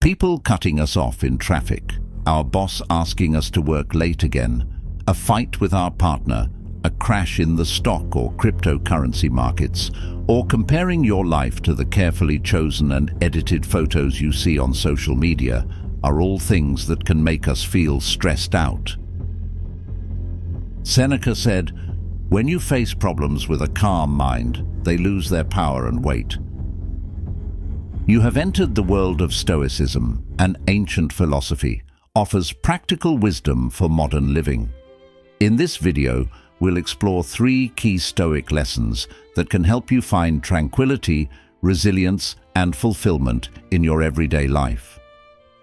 People cutting us off in traffic, our boss asking us to work late again, a fight with our partner, a crash in the stock or cryptocurrency markets, or comparing your life to the carefully chosen and edited photos you see on social media are all things that can make us feel stressed out. Seneca said, "When you face problems with a calm mind, they lose their power and weight." You have entered the world of Stoicism, an ancient philosophy, offers practical wisdom for modern living. In this video, we'll explore 3 key Stoic lessons that can help you find tranquility, resilience, and fulfillment in your everyday life.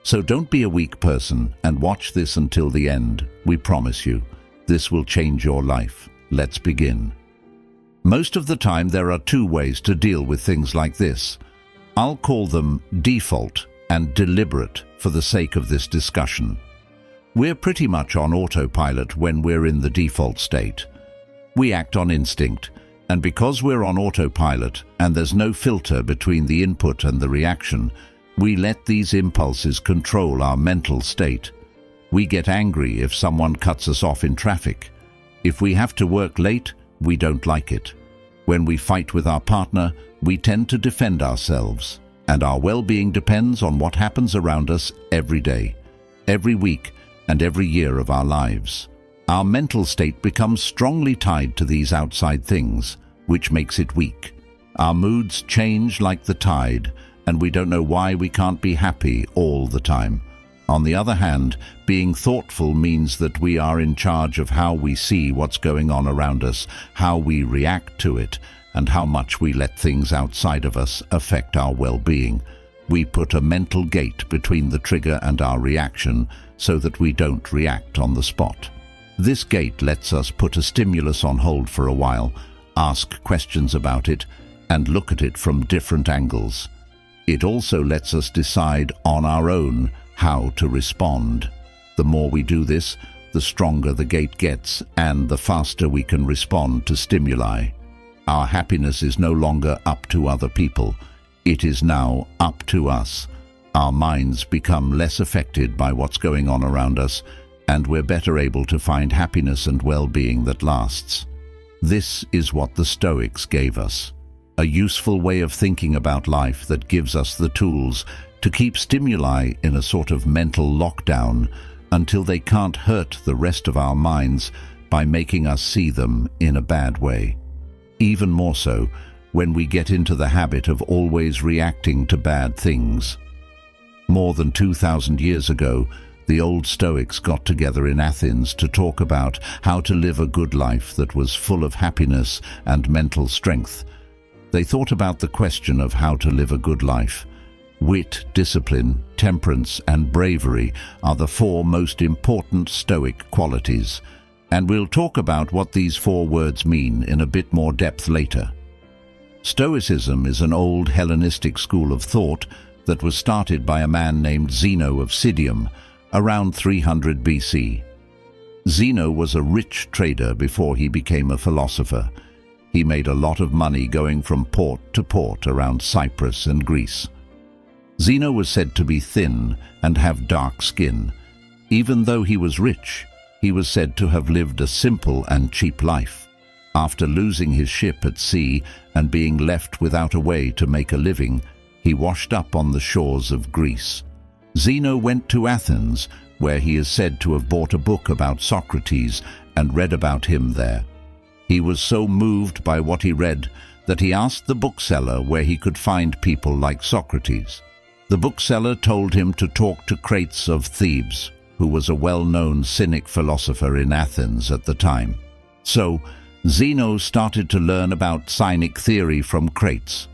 So don't be a weak person and watch this until the end. We promise you, this will change your life. Let's begin. Most of the time, there are 2 ways to deal with things like this. I'll call them default and deliberate for the sake of this discussion. We're pretty much on autopilot when we're in the default state. We act on instinct, and because we're on autopilot and there's no filter between the input and the reaction, we let these impulses control our mental state. We get angry if someone cuts us off in traffic. If we have to work late, we don't like it. When we fight with our partner, we tend to defend ourselves, and our well-being depends on what happens around us every day, every week, and every year of our lives. Our mental state becomes strongly tied to these outside things, which makes it weak. Our moods change like the tide, and we don't know why we can't be happy all the time. On the other hand, being thoughtful means that we are in charge of how we see what's going on around us, how we react to it, and how much we let things outside of us affect our well-being. We put a mental gate between the trigger and our reaction so that we don't react on the spot. This gate lets us put a stimulus on hold for a while, ask questions about it, and look at it from different angles. It also lets us decide on our own how to respond. The more we do this, the stronger the gate gets and the faster we can respond to stimuli. Our happiness is no longer up to other people. It is now up to us. Our minds become less affected by what's going on around us, and we're better able to find happiness and well-being that lasts. This is what the Stoics gave us, a useful way of thinking about life that gives us the tools to keep stimuli in a sort of mental lockdown until they can't hurt the rest of our minds by making us see them in a bad way. Even more so when we get into the habit of always reacting to bad things. More than 2,000 years ago, the old Stoics got together in Athens to talk about how to live a good life that was full of happiness and mental strength. They thought about the question of how to live a good life. Wit, discipline, temperance, and bravery are the 4 most important Stoic qualities, and we'll talk about what these 4 words mean in a bit more depth later. Stoicism is an old Hellenistic school of thought that was started by a man named Zeno of Citium around 300 BC. Zeno was a rich trader before he became a philosopher. He made a lot of money going from port to port around Cyprus and Greece. Zeno was said to be thin and have dark skin. Even though he was rich, he was said to have lived a simple and cheap life. After losing his ship at sea and being left without a way to make a living, he washed up on the shores of Greece. Zeno went to Athens, where he is said to have bought a book about Socrates and read about him there. He was so moved by what he read that he asked the bookseller where he could find people like Socrates. The bookseller told him to talk to Crates of Thebes, who was a well-known Cynic philosopher in Athens at the time. So, Zeno started to learn about Cynic theory from Crates.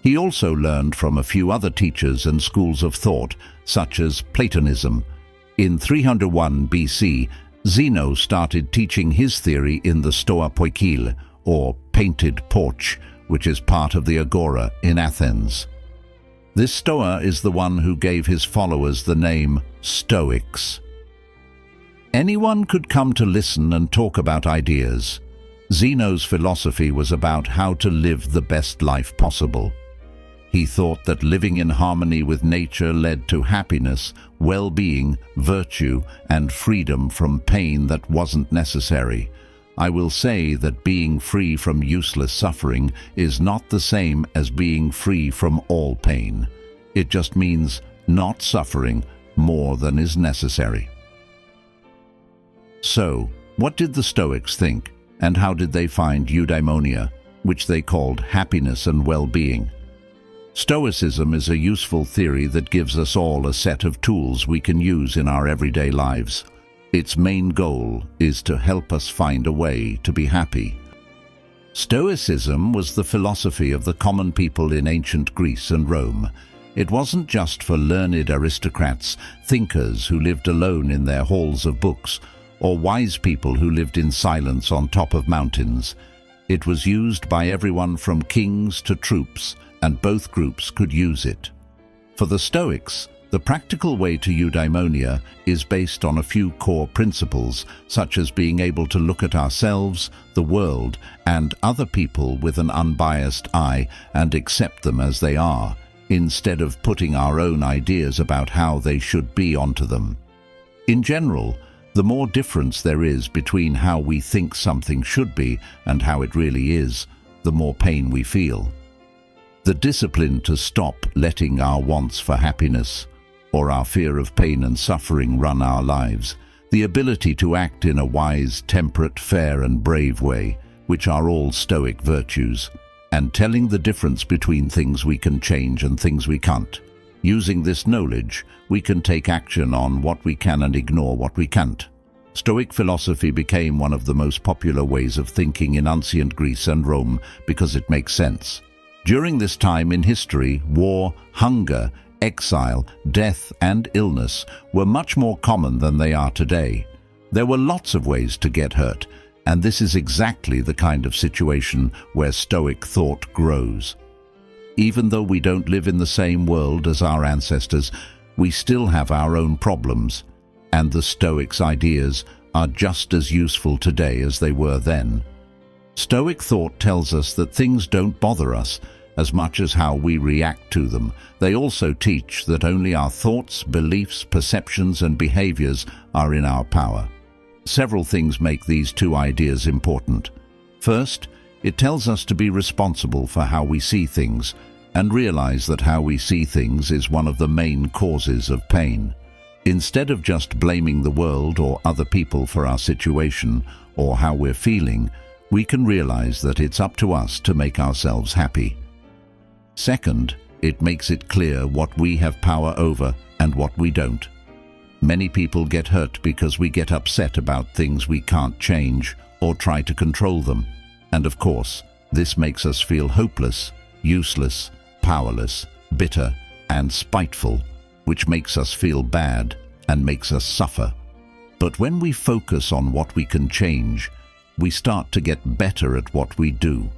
He also learned from a few other teachers and schools of thought, such as Platonism. In 301 BC, Zeno started teaching his theory in the Stoa Poikile, or painted porch, which is part of the Agora in Athens. This Stoa is the one who gave his followers the name Stoics. Anyone could come to listen and talk about ideas. Zeno's philosophy was about how to live the best life possible. He thought that living in harmony with nature led to happiness, well-being, virtue, and freedom from pain that wasn't necessary. I will say that being free from useless suffering is not the same as being free from all pain. It just means not suffering more than is necessary. So, what did the Stoics think, and how did they find eudaimonia, which they called happiness and well-being? Stoicism is a useful theory that gives us all a set of tools we can use in our everyday lives. Its main goal is to help us find a way to be happy. Stoicism was the philosophy of the common people in ancient Greece and Rome. It wasn't just for learned aristocrats, thinkers who lived alone in their halls of books, or wise people who lived in silence on top of mountains. It was used by everyone from kings to troops, and both groups could use it. For the Stoics, the practical way to eudaimonia is based on a few core principles, such as being able to look at ourselves, the world, and other people with an unbiased eye and accept them as they are, instead of putting our own ideas about how they should be onto them. In general, the more difference there is between how we think something should be and how it really is, the more pain we feel. The discipline to stop letting our wants for happiness or our fear of pain and suffering run our lives, the ability to act in a wise, temperate, fair and brave way, which are all Stoic virtues, and telling the difference between things we can change and things we can't. Using this knowledge, we can take action on what we can and ignore what we can't. Stoic philosophy became one of the most popular ways of thinking in ancient Greece and Rome because it makes sense. During this time in history, war, hunger, exile, death, and illness were much more common than they are today. There were lots of ways to get hurt, and this is exactly the kind of situation where Stoic thought grows. Even though we don't live in the same world as our ancestors, we still have our own problems, and the Stoics' ideas are just as useful today as they were then. Stoic thought tells us that things don't bother us as much as how we react to them. They also teach that only our thoughts, beliefs, perceptions, and behaviors are in our power. Several things make these two ideas important. First, it tells us to be responsible for how we see things and realize that how we see things is one of the main causes of pain. Instead of just blaming the world or other people for our situation or how we're feeling, we can realize that it's up to us to make ourselves happy. Second, it makes it clear what we have power over and what we don't. Many people get hurt because we get upset about things we can't change or try to control them. And of course, this makes us feel hopeless, useless, powerless, bitter, and spiteful, which makes us feel bad and makes us suffer. But when we focus on what we can change, we start to get better at what we do.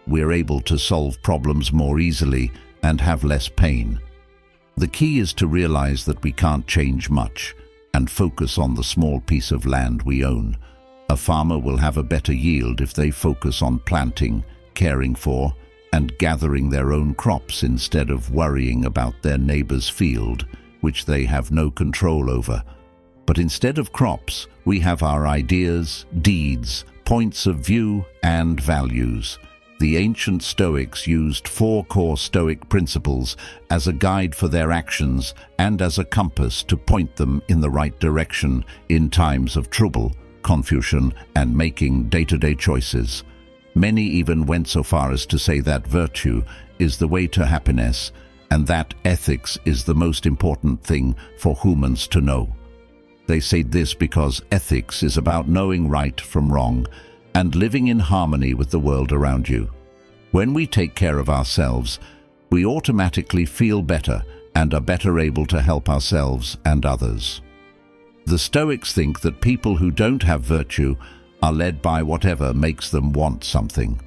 We're able to solve problems more easily and have less pain. The key is to realize that we can't change much and focus on the small piece of land we own. A farmer will have a better yield if they focus on planting, caring for, and gathering their own crops instead of worrying about their neighbor's field, which they have no control over. But instead of crops, we have our ideas, deeds, points of view, and values. The ancient Stoics used 4 core Stoic principles as a guide for their actions and as a compass to point them in the right direction in times of trouble, confusion, and making day-to-day choices. Many even went so far as to say that virtue is the way to happiness and that ethics is the most important thing for humans to know. They say this because ethics is about knowing right from wrong and living in harmony with the world around you. When we take care of ourselves, we automatically feel better and are better able to help ourselves and others. The Stoics think that people who don't have virtue are led by whatever makes them want something.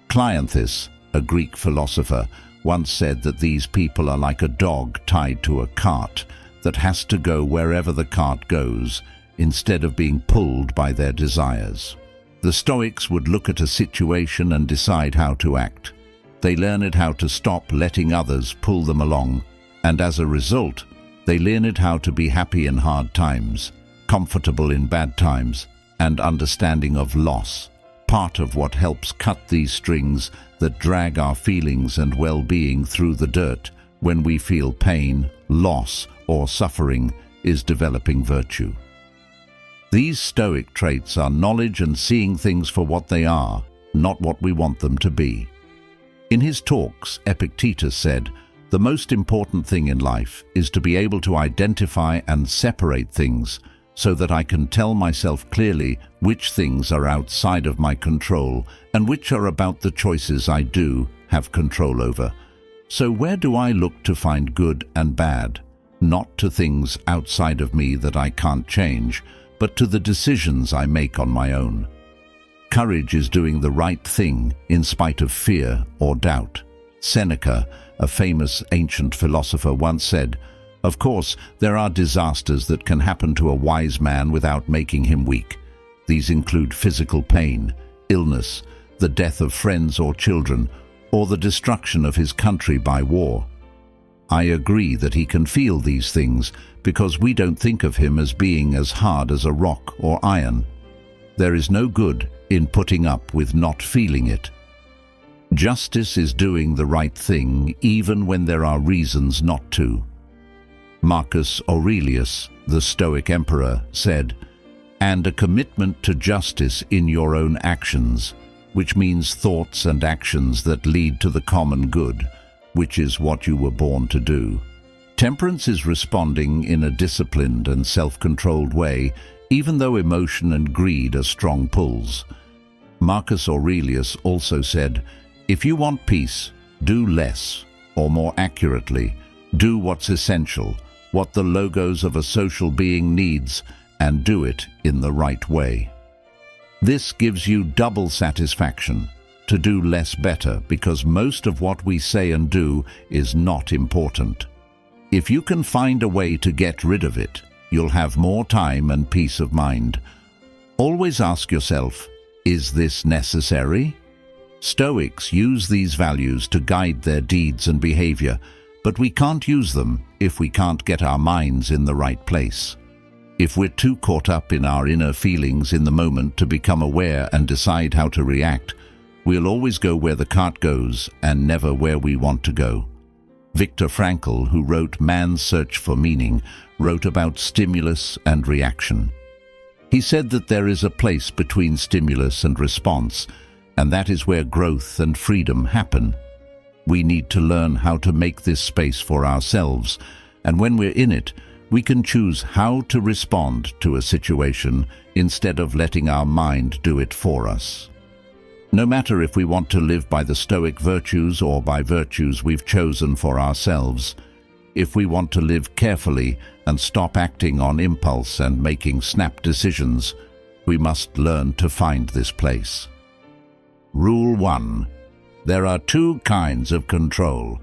Cleanthes, a Greek philosopher, once said that these people are like a dog tied to a cart that has to go wherever the cart goes instead of being pulled by their desires. The Stoics would look at a situation and decide how to act. They learned how to stop letting others pull them along, and as a result, they learned how to be happy in hard times, comfortable in bad times, and understanding of loss, part of what helps cut these strings that drag our feelings and well-being through the dirt when we feel pain, loss, or suffering is developing virtue. These Stoic traits are knowledge and seeing things for what they are, not what we want them to be. In his talks, Epictetus said, "The most important thing in life is to be able to identify and separate things so that I can tell myself clearly which things are outside of my control and which are about the choices I do have control over. So where do I look to find good and bad? Not to things outside of me that I can't change, but to the decisions I make on my own. Courage is doing the right thing in spite of fear or doubt." Seneca, a famous ancient philosopher, once said, "Of course, there are disasters that can happen to a wise man without making him weak. These include physical pain, illness, the death of friends or children, or the destruction of his country by war." I agree that he can feel these things because we don't think of him as being as hard as a rock or iron. There is no good in putting up with not feeling it. Justice is doing the right thing even when there are reasons not to. Marcus Aurelius, the Stoic emperor, said, "And a commitment to justice in your own actions," which means thoughts and actions that lead to the common good, which is what you were born to do. Temperance is responding in a disciplined and self-controlled way, even though emotion and greed are strong pulls. Marcus Aurelius also said, "If you want peace, do less, or more accurately, do what's essential, what the logos of a social being needs, and do it in the right way." This gives you double satisfaction, to do less better, because most of what we say and do is not important. If you can find a way to get rid of it, you'll have more time and peace of mind. Always ask yourself, is this necessary? Stoics use these values to guide their deeds and behavior, but we can't use them if we can't get our minds in the right place. If we're too caught up in our inner feelings in the moment to become aware and decide how to react, we'll always go where the cart goes and never where we want to go. Viktor Frankl, who wrote Man's Search for Meaning, wrote about stimulus and reaction. He said that there is a place between stimulus and response, and that is where growth and freedom happen. We need to learn how to make this space for ourselves, and when we're in it, we can choose how to respond to a situation instead of letting our mind do it for us. No matter if we want to live by the Stoic virtues or by virtues we've chosen for ourselves, if we want to live carefully and stop acting on impulse and making snap decisions, we must learn to find this place. Rule 1. There are two kinds of control.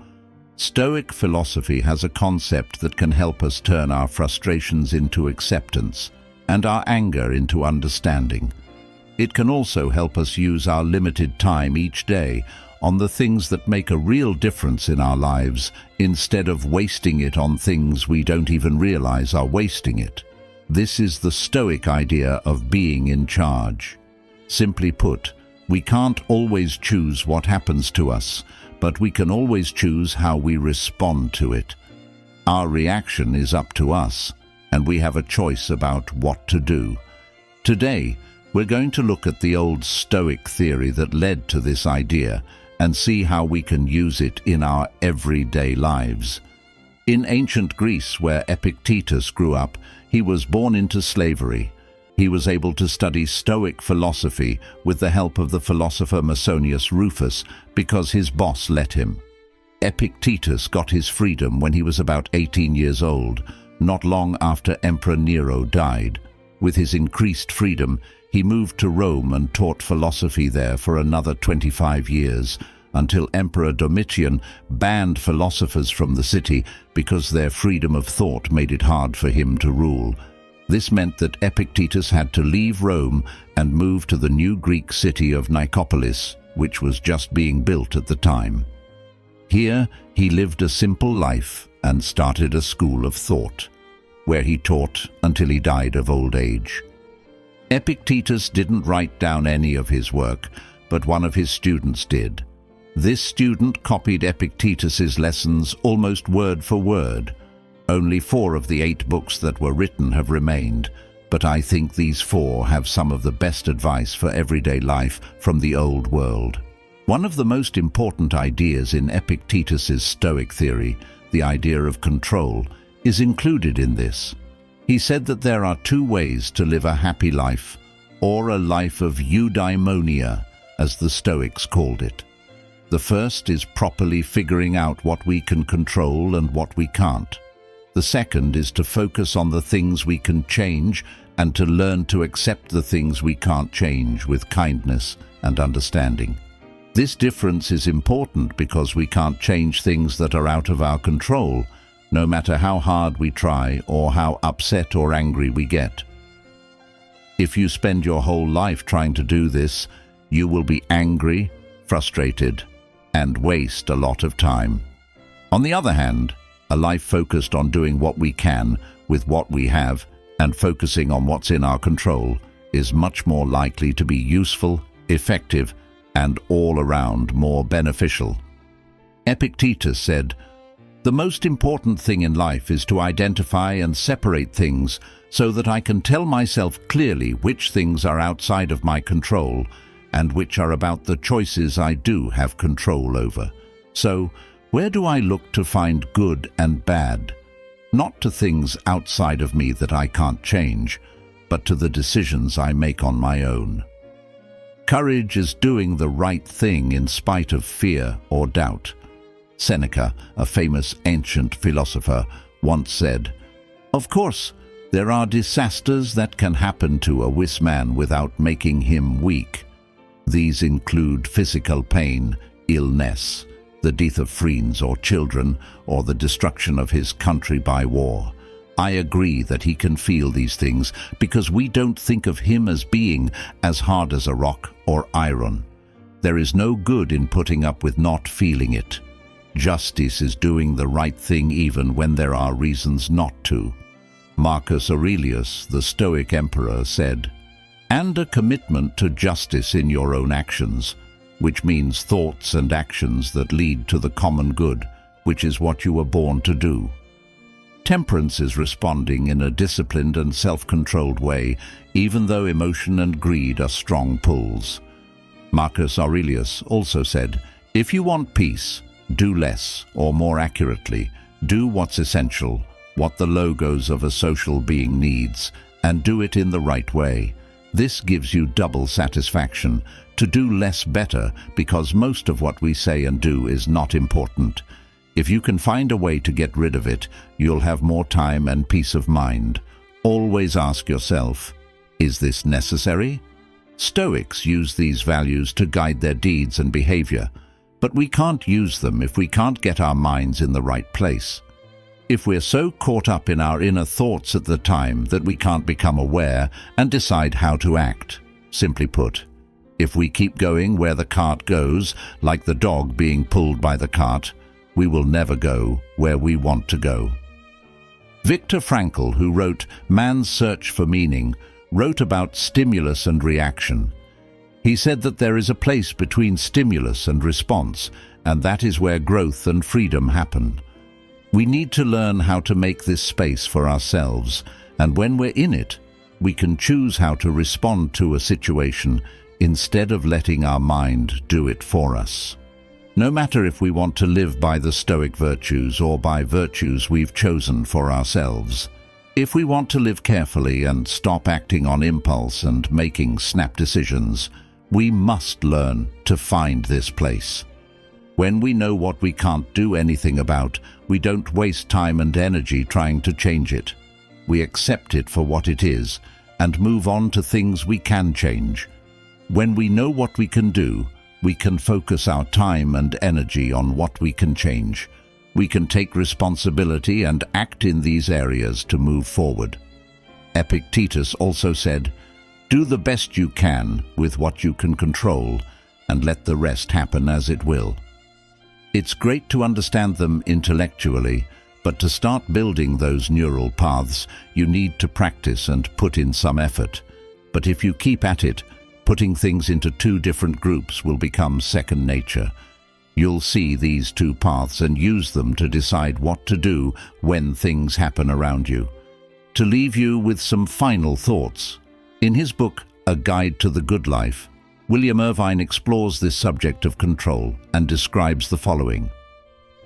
Stoic philosophy has a concept that can help us turn our frustrations into acceptance and our anger into understanding. It can also help us use our limited time each day on the things that make a real difference in our lives instead of wasting it on things we don't even realize are wasting it. This is the Stoic idea of being in charge. Simply put, we can't always choose what happens to us, but we can always choose how we respond to it. Our reaction is up to us, and we have a choice about what to do. Today, we're going to look at the old Stoic theory that led to this idea and see how we can use it in our everyday lives. In ancient Greece, where Epictetus grew up, he was born into slavery. He was able to study Stoic philosophy with the help of the philosopher Musonius Rufus because his boss let him. Epictetus got his freedom when he was about 18 years old, not long after Emperor Nero died. With his increased freedom, he moved to Rome and taught philosophy there for another 25 years, until Emperor Domitian banned philosophers from the city because their freedom of thought made it hard for him to rule. This meant that Epictetus had to leave Rome and move to the new Greek city of Nicopolis, which was just being built at the time. Here, he lived a simple life and started a school of thought, where he taught until he died of old age. Epictetus didn't write down any of his work, but one of his students did. This student copied Epictetus's lessons almost word for word. Only 4 of the 8 books that were written have remained, but I think these 4 have some of the best advice for everyday life from the old world. One of the most important ideas in Epictetus's Stoic theory, the idea of control, is included in this. He said that there are 2 ways to live a happy life, or a life of eudaimonia, as the Stoics called it. The first is properly figuring out what we can control and what we can't. The second is to focus on the things we can change and to learn to accept the things we can't change with kindness and understanding. This difference is important because we can't change things that are out of our control, no matter how hard we try or how upset or angry we get. If you spend your whole life trying to do this, you will be angry, frustrated, and waste a lot of time. On the other hand, a life focused on doing what we can with what we have and focusing on what's in our control is much more likely to be useful, effective, and all around more beneficial. Epictetus said, "The most important thing in life is to identify and separate things so that I can tell myself clearly which things are outside of my control and which are about the choices I do have control over. So, where do I look to find good and bad? Not to things outside of me that I can't change, but to the decisions I make on my own." Courage is doing the right thing in spite of fear or doubt. Seneca, a famous ancient philosopher, once said, "Of course, there are disasters that can happen to a wise man without making him weak. These include physical pain, illness, the death of friends or children, or the destruction of his country by war. I agree that he can feel these things because we don't think of him as being as hard as a rock or iron. There is no good in putting up with not feeling it. Justice is doing the right thing even when there are reasons not to." Marcus Aurelius, the Stoic emperor, said, "And a commitment to justice in your own actions, which means thoughts and actions that lead to the common good, which is what you were born to do." Temperance is responding in a disciplined and self-controlled way, even though emotion and greed are strong pulls. Marcus Aurelius also said, "If you want peace, do less, or more accurately, do what's essential, what the logos of a social being needs, and do it in the right way. This gives you double satisfaction, to do less better, because most of what we say and do is not important. If you can find a way to get rid of it, you'll have more time and peace of mind. Always ask yourself, is this necessary?" Stoics use these values to guide their deeds and behavior, but we can't use them if we can't get our minds in the right place. If we're so caught up in our inner thoughts at the time that we can't become aware and decide how to act. Simply put, if we keep going where the cart goes, like the dog being pulled by the cart, we will never go where we want to go. Viktor Frankl, who wrote Man's Search for Meaning, wrote about stimulus and reaction. He said that there is a place between stimulus and response, and that is where growth and freedom happen. We need to learn how to make this space for ourselves, and when we're in it, we can choose how to respond to a situation instead of letting our mind do it for us. No matter if we want to live by the Stoic virtues or by virtues we've chosen for ourselves. If we want to live carefully and stop acting on impulse and making snap decisions, we must learn to find this place. When we know what we can't do anything about, we don't waste time and energy trying to change it. We accept it for what it is and move on to things we can change. When we know what we can do, we can focus our time and energy on what we can change. We can take responsibility and act in these areas to move forward. Epictetus also said, "Do the best you can with what you can control, and let the rest happen as it will. It's great to understand them intellectually, but to start building those neural paths, you need to practice and put in some effort. But if you keep at it, putting things into two different groups will become second nature. You'll see these two paths and use them to decide what to do when things happen around you. To leave you with some final thoughts, in his book, A Guide to the Good Life, William Irvine explores this subject of control and describes the following.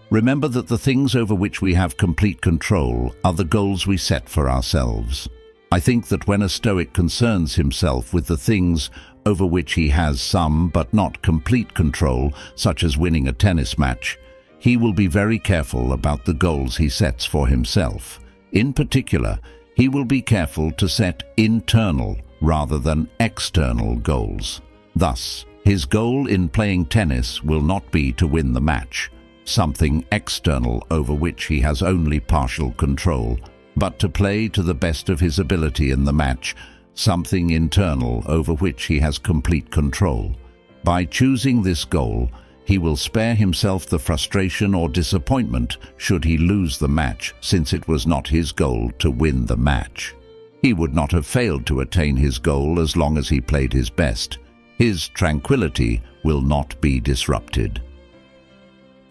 Remember that the things over which we have complete control are the goals we set for ourselves. I think that when a Stoic concerns himself with the things over which he has some but not complete control, such as winning a tennis match, he will be very careful about the goals he sets for himself. In particular, he will be careful to set internal rather than external goals. Thus, his goal in playing tennis will not be to win the match, something external over which he has only partial control, but to play to the best of his ability in the match, something internal over which he has complete control. By choosing this goal, he will spare himself the frustration or disappointment should he lose the match, since it was not his goal to win the match. He would not have failed to attain his goal as long as he played his best. His tranquility will not be disrupted.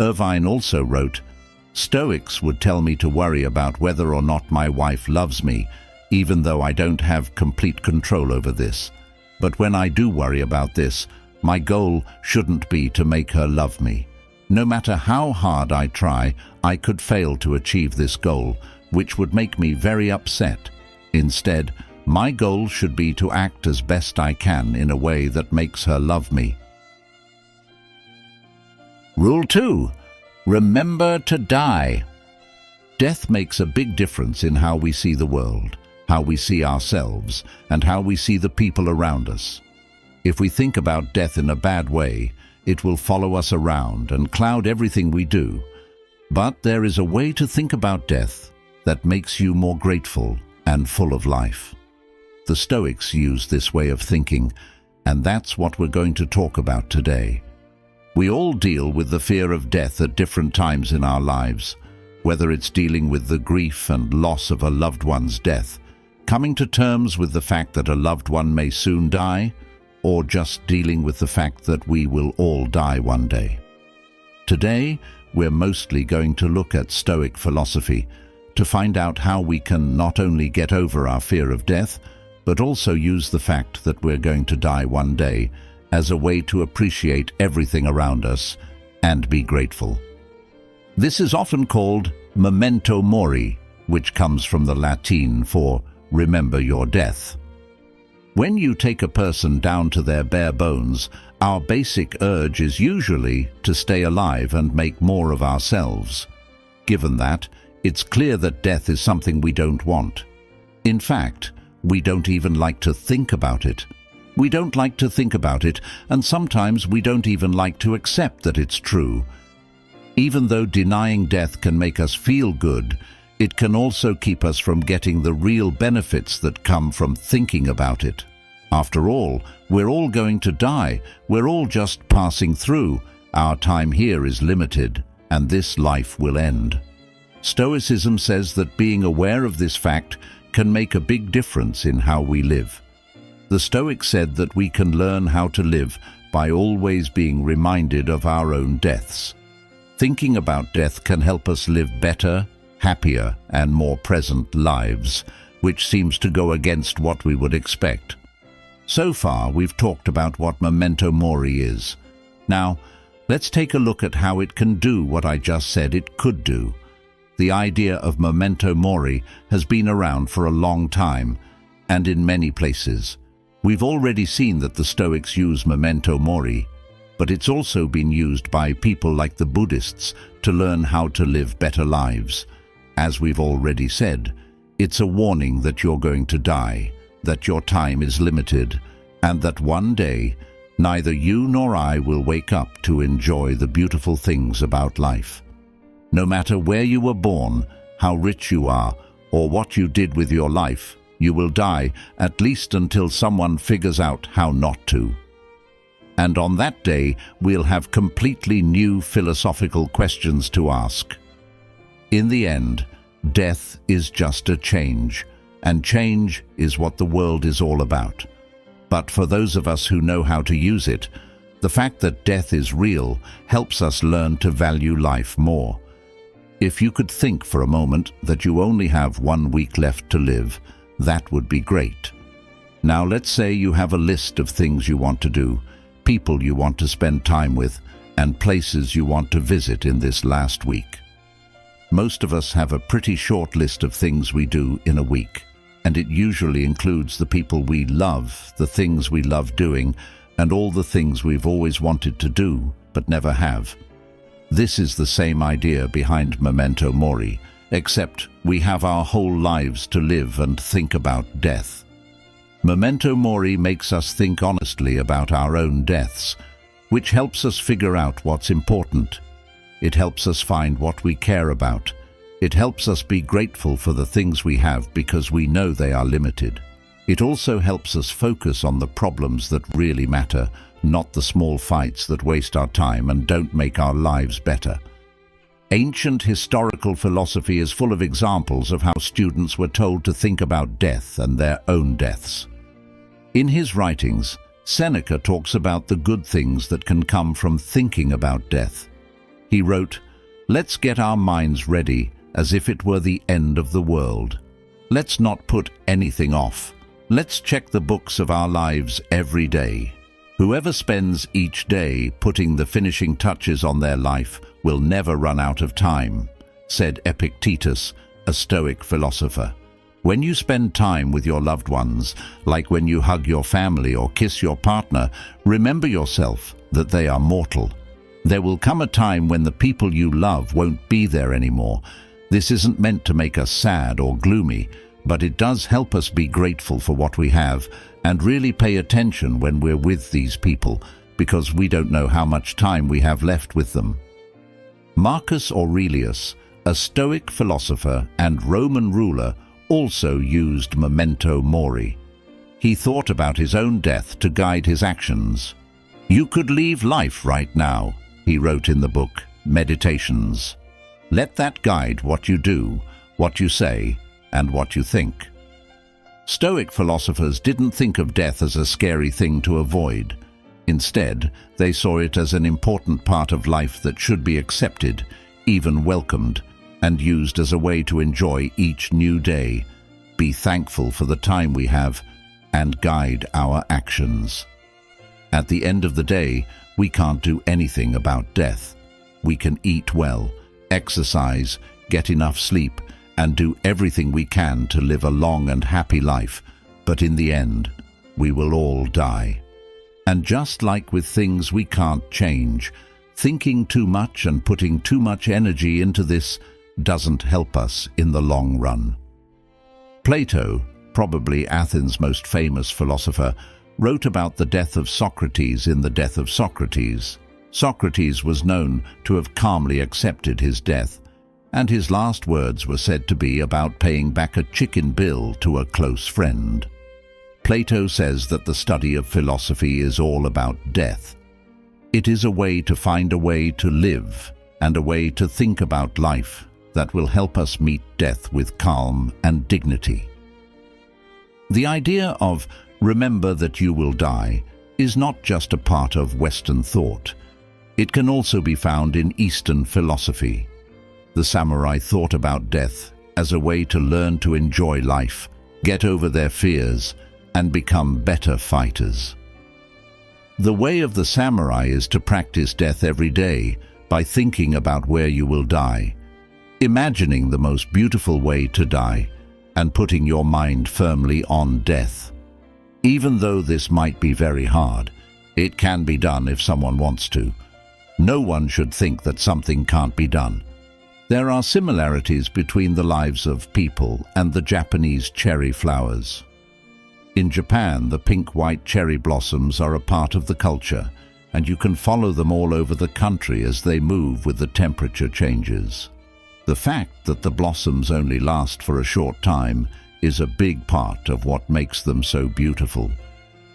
Irvine also wrote, "Stoics would tell me to worry about whether or not my wife loves me, even though I don't have complete control over this. But when I do worry about this, my goal shouldn't be to make her love me. No matter how hard I try, I could fail to achieve this goal, which would make me very upset. Instead, my goal should be to act as best I can in a way that makes her love me." Rule 2. Remember to die. Death makes a big difference in how we see the world, how we see ourselves, and how we see the people around us. If we think about death in a bad way, it will follow us around and cloud everything we do. But there is a way to think about death that makes you more grateful and full of life. The Stoics use this way of thinking, and that's what we're going to talk about today. We all deal with the fear of death at different times in our lives, whether it's dealing with the grief and loss of a loved one's death, coming to terms with the fact that a loved one may soon die, or just dealing with the fact that we will all die one day. Today, we're mostly going to look at Stoic philosophy to find out how we can not only get over our fear of death, but also use the fact that we're going to die one day as a way to appreciate everything around us and be grateful. This is often called memento mori, which comes from the Latin for remember your death. When you take a person down to their bare bones, our basic urge is usually to stay alive and make more of ourselves. Given that, it's clear that death is something we don't want. In fact, we don't even like to think about it. We don't like to think about it, and sometimes we don't even like to accept that it's true. Even though denying death can make us feel good, it can also keep us from getting the real benefits that come from thinking about it. After all, we're all going to die. We're all just passing through. Our time here is limited, and this life will end. Stoicism says that being aware of this fact can make a big difference in how we live. The Stoics said that we can learn how to live by always being reminded of our own deaths. Thinking about death can help us live better, happier, and more present lives, which seems to go against what we would expect. So far, we've talked about what memento mori is. Now, let's take a look at how it can do what I just said it could do. The idea of memento mori has been around for a long time, and in many places. We've already seen that the Stoics use memento mori, but it's also been used by people like the Buddhists to learn how to live better lives. As we've already said, it's a warning that you're going to die, that your time is limited, and that one day, neither you nor I will wake up to enjoy the beautiful things about life. No matter where you were born, how rich you are, or what you did with your life, you will die, at least until someone figures out how not to. And on that day, we'll have completely new philosophical questions to ask. In the end, death is just a change, and change is what the world is all about. But for those of us who know how to use it, the fact that death is real helps us learn to value life more. If you could think for a moment that you only have 1 week left to live, that would be great. Now let's say you have a list of things you want to do, people you want to spend time with, and places you want to visit in this last week. Most of us have a pretty short list of things we do in a week, and it usually includes the people we love, the things we love doing, and all the things we've always wanted to do but never have. This is the same idea behind Memento Mori, except we have our whole lives to live and think about death. Memento Mori makes us think honestly about our own deaths, which helps us figure out what's important. It helps us find what we care about. It helps us be grateful for the things we have because we know they are limited. It also helps us focus on the problems that really matter, not the small fights that waste our time and don't make our lives better. Ancient historical philosophy is full of examples of how students were told to think about death and their own deaths. In his writings, Seneca talks about the good things that can come from thinking about death. He wrote, "Let's get our minds ready as if it were the end of the world. Let's not put anything off. Let's check the books of our lives every day. Whoever spends each day putting the finishing touches on their life will never run out of time," said Epictetus, a Stoic philosopher. When you spend time with your loved ones, like when you hug your family or kiss your partner, remember yourself that they are mortal. There will come a time when the people you love won't be there anymore. This isn't meant to make us sad or gloomy, but it does help us be grateful for what we have and really pay attention when we're with these people, because we don't know how much time we have left with them. Marcus Aurelius, a Stoic philosopher and Roman ruler, also used memento mori. He thought about his own death to guide his actions. "You could leave life right now," he wrote in the book Meditations. "Let that guide what you do, what you say, and what you think." Stoic philosophers didn't think of death as a scary thing to avoid. Instead, they saw it as an important part of life that should be accepted, even welcomed, and used as a way to enjoy each new day, be thankful for the time we have, and guide our actions. At the end of the day, we can't do anything about death. We can eat well, exercise, get enough sleep, and do everything we can to live a long and happy life, but in the end, we will all die. And just like with things we can't change, thinking too much and putting too much energy into this doesn't help us in the long run. Plato, probably Athens' most famous philosopher, wrote about the death of Socrates in The Death of Socrates. Socrates was known to have calmly accepted his death, and his last words were said to be about paying back a chicken bill to a close friend. Plato says that the study of philosophy is all about death. It is a way to find a way to live and a way to think about life that will help us meet death with calm and dignity. The idea of "remember that you will die" is not just a part of Western thought. It can also be found in Eastern philosophy. The samurai thought about death as a way to learn to enjoy life, get over their fears, and become better fighters. The way of the samurai is to practice death every day by thinking about where you will die, imagining the most beautiful way to die, and putting your mind firmly on death. Even though this might be very hard, it can be done if someone wants to. No one should think that something can't be done. There are similarities between the lives of people and the Japanese cherry flowers. In Japan, the pink-white cherry blossoms are a part of the culture, and you can follow them all over the country as they move with the temperature changes. The fact that the blossoms only last for a short time is a big part of what makes them so beautiful.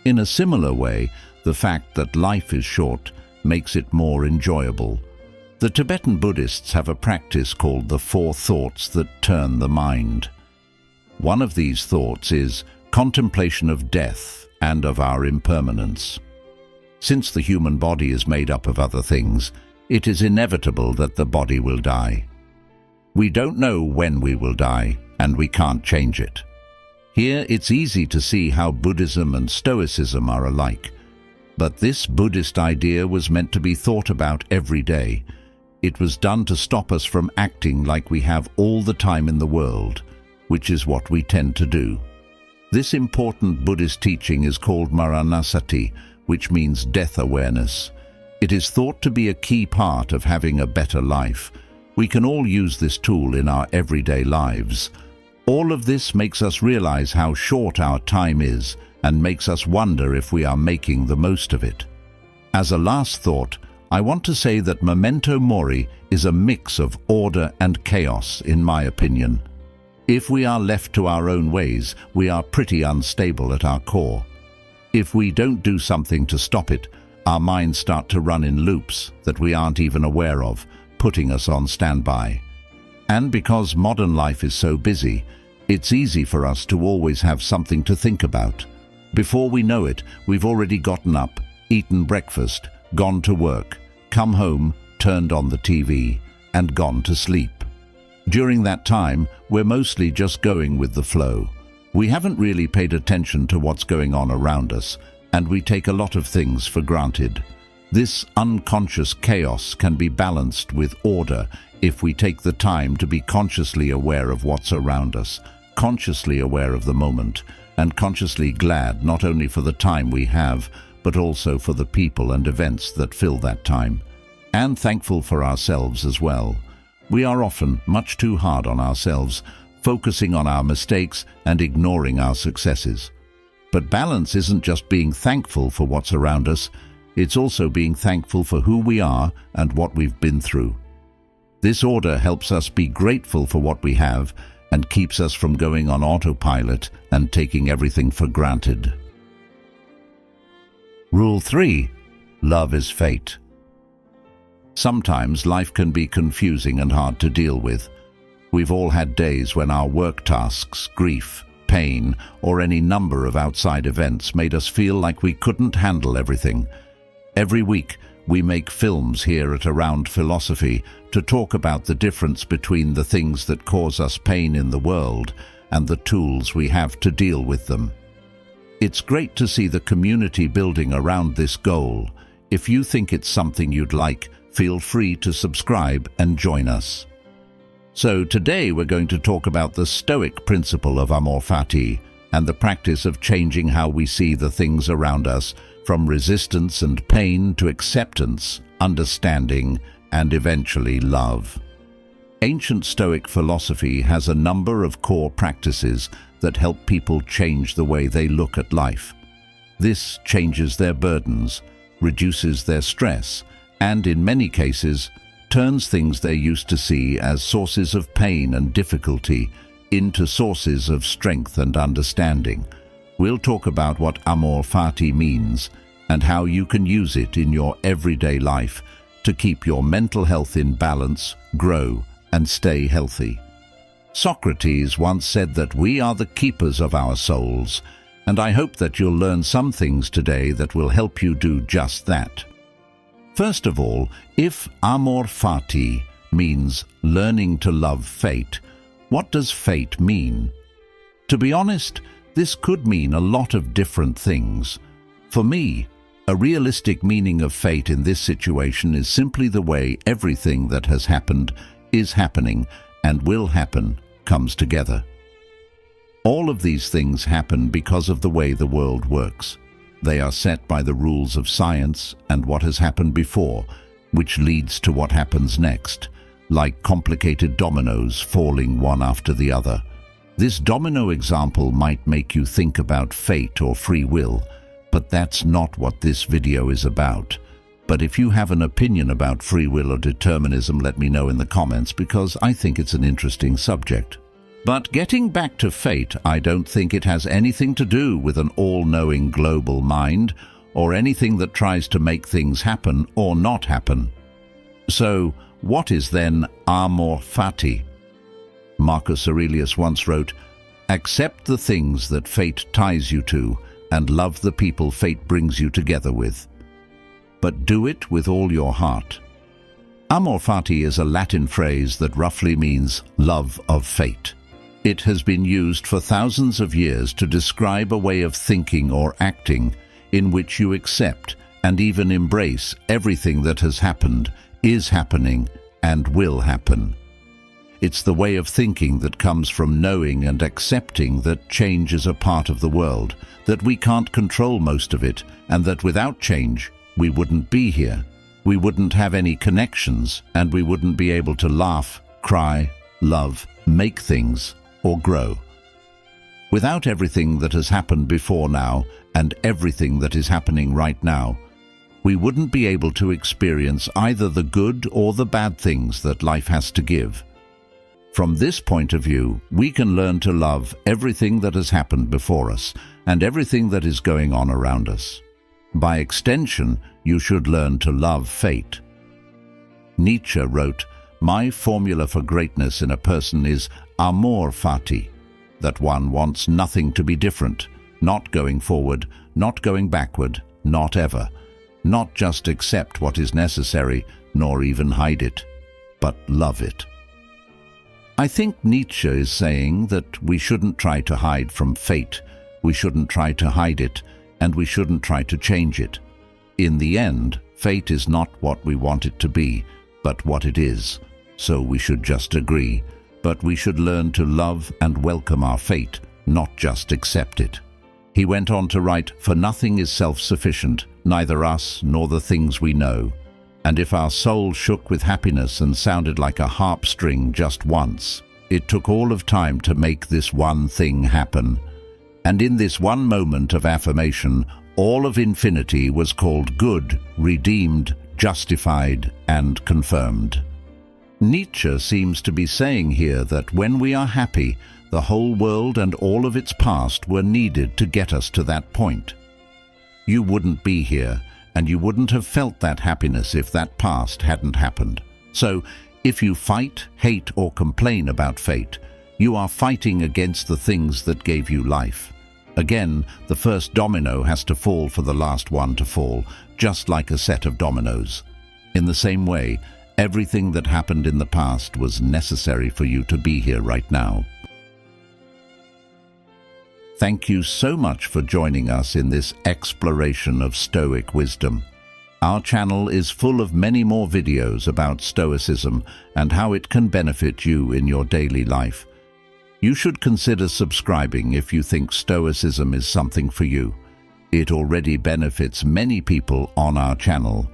In a similar way, The fact that life is short makes it more enjoyable. The Tibetan Buddhists have a practice called the 4 thoughts that turn the mind. One of these thoughts is contemplation of death and of our impermanence. Since the human body is made up of other things, it is inevitable that the body will die. We don't know when we will die, and we can't change it. Here it's easy to see how Buddhism and Stoicism are alike. But this Buddhist idea was meant to be thought about every day. It was done to stop us from acting like we have all the time in the world, which is what we tend to do. This important Buddhist teaching is called Maranasati, which means death awareness. It is thought to be a key part of having a better life. We can all use this tool in our everyday lives. All of this makes us realize how short our time is and makes us wonder if we are making the most of it. As a last thought, I want to say that memento mori is a mix of order and chaos, in my opinion. If we are left to our own ways, we are pretty unstable at our core. If we don't do something to stop it, our minds start to run in loops that we aren't even aware of, putting us on standby. And because modern life is so busy, it's easy for us to always have something to think about. Before we know it, we've already gotten up, eaten breakfast, gone to work, come home, turned on the TV, and gone to sleep. During that time, we're mostly just going with the flow. We haven't really paid attention to what's going on around us, and we take a lot of things for granted. This unconscious chaos can be balanced with order if we take the time to be consciously aware of what's around us, consciously aware of the moment, and consciously glad not only for the time we have, but also for the people and events that fill that time, and thankful for ourselves as well. We are often much too hard on ourselves, focusing on our mistakes and ignoring our successes. But balance isn't just being thankful for what's around us, it's also being thankful for who we are and what we've been through. This order helps us be grateful for what we have and keeps us from going on autopilot and taking everything for granted. Rule 3. Love is fate. Sometimes life can be confusing and hard to deal with. We've all had days when our work tasks, grief, pain, or any number of outside events made us feel like we couldn't handle everything. Every week, we make films here at Around Philosophy to talk about the difference between the things that cause us pain in the world and the tools we have to deal with them. It's great to see the community building around this goal. If you think it's something you'd like, feel free to subscribe and join us. So today we're going to talk about the Stoic principle of amor fati and the practice of changing how we see the things around us, from resistance and pain to acceptance, understanding, and eventually love. Ancient Stoic philosophy has a number of core practices that help people change the way they look at life. This changes their burdens, reduces their stress, and in many cases, turns things they used to see as sources of pain and difficulty into sources of strength and understanding. We'll talk about what amor fati means and how you can use it in your everyday life to keep your mental health in balance, grow, and stay healthy. Socrates once said that we are the keepers of our souls, and I hope that you'll learn some things today that will help you do just that. First of all, if amor fati means learning to love fate, what does fate mean? To be honest, this could mean a lot of different things. For me, a realistic meaning of fate in this situation is simply the way everything that has happened, is happening, and will happen comes together. All of these things happen because of the way the world works. They are set by the rules of science and what has happened before, which leads to what happens next, like complicated dominoes falling one after the other. This domino example might make you think about fate or free will, but that's not what this video is about. But if you have an opinion about free will or determinism, let me know in the comments, because I think it's an interesting subject. But getting back to fate, I don't think it has anything to do with an all-knowing global mind or anything that tries to make things happen or not happen. So, what is then amor fati? Marcus Aurelius once wrote, "Accept the things that fate ties you to, and love the people fate brings you together with. But do it with all your heart." Amor fati is a Latin phrase that roughly means love of fate. It has been used for thousands of years to describe a way of thinking or acting in which you accept and even embrace everything that has happened, is happening, and will happen. It's the way of thinking that comes from knowing and accepting that change is a part of the world, that we can't control most of it, and that without change, we wouldn't be here. We wouldn't have any connections, and we wouldn't be able to laugh, cry, love, make things, or grow. Without everything that has happened before now, and everything that is happening right now, we wouldn't be able to experience either the good or the bad things that life has to give. From this point of view, we can learn to love everything that has happened before us and everything that is going on around us. By extension, you should learn to love fate. Nietzsche wrote, "My formula for greatness in a person is amor fati," that one wants nothing to be different, not going forward, not going backward, not ever, not just accept what is necessary, nor even hide it, but love it. I think Nietzsche is saying that we shouldn't try to hide from fate, we shouldn't try to hide it, and we shouldn't try to change it. In the end, fate is not what we want it to be, but what it is. So we should just agree, but we should learn to love and welcome our fate, not just accept it. He went on to write, "For nothing is self-sufficient, neither us nor the things we know. And if our soul shook with happiness and sounded like a harp string just once, it took all of time to make this one thing happen. And in this one moment of affirmation, all of infinity was called good, redeemed, justified, and confirmed." Nietzsche seems to be saying here that when we are happy, the whole world and all of its past were needed to get us to that point. You wouldn't be here, and you wouldn't have felt that happiness if that past hadn't happened. So, if you fight, hate, or complain about fate, you are fighting against the things that gave you life. Again, the first domino has to fall for the last one to fall, just like a set of dominoes. In the same way, everything that happened in the past was necessary for you to be here right now. Thank you so much for joining us in this exploration of Stoic wisdom. Our channel is full of many more videos about Stoicism and how it can benefit you in your daily life. You should consider subscribing if you think Stoicism is something for you. It already benefits many people on our channel.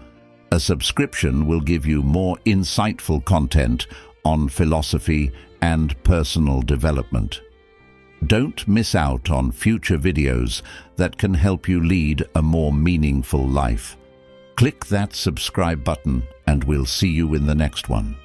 A subscription will give you more insightful content on philosophy and personal development. Don't miss out on future videos that can help you lead a more meaningful life. Click that subscribe button and we'll see you in the next one.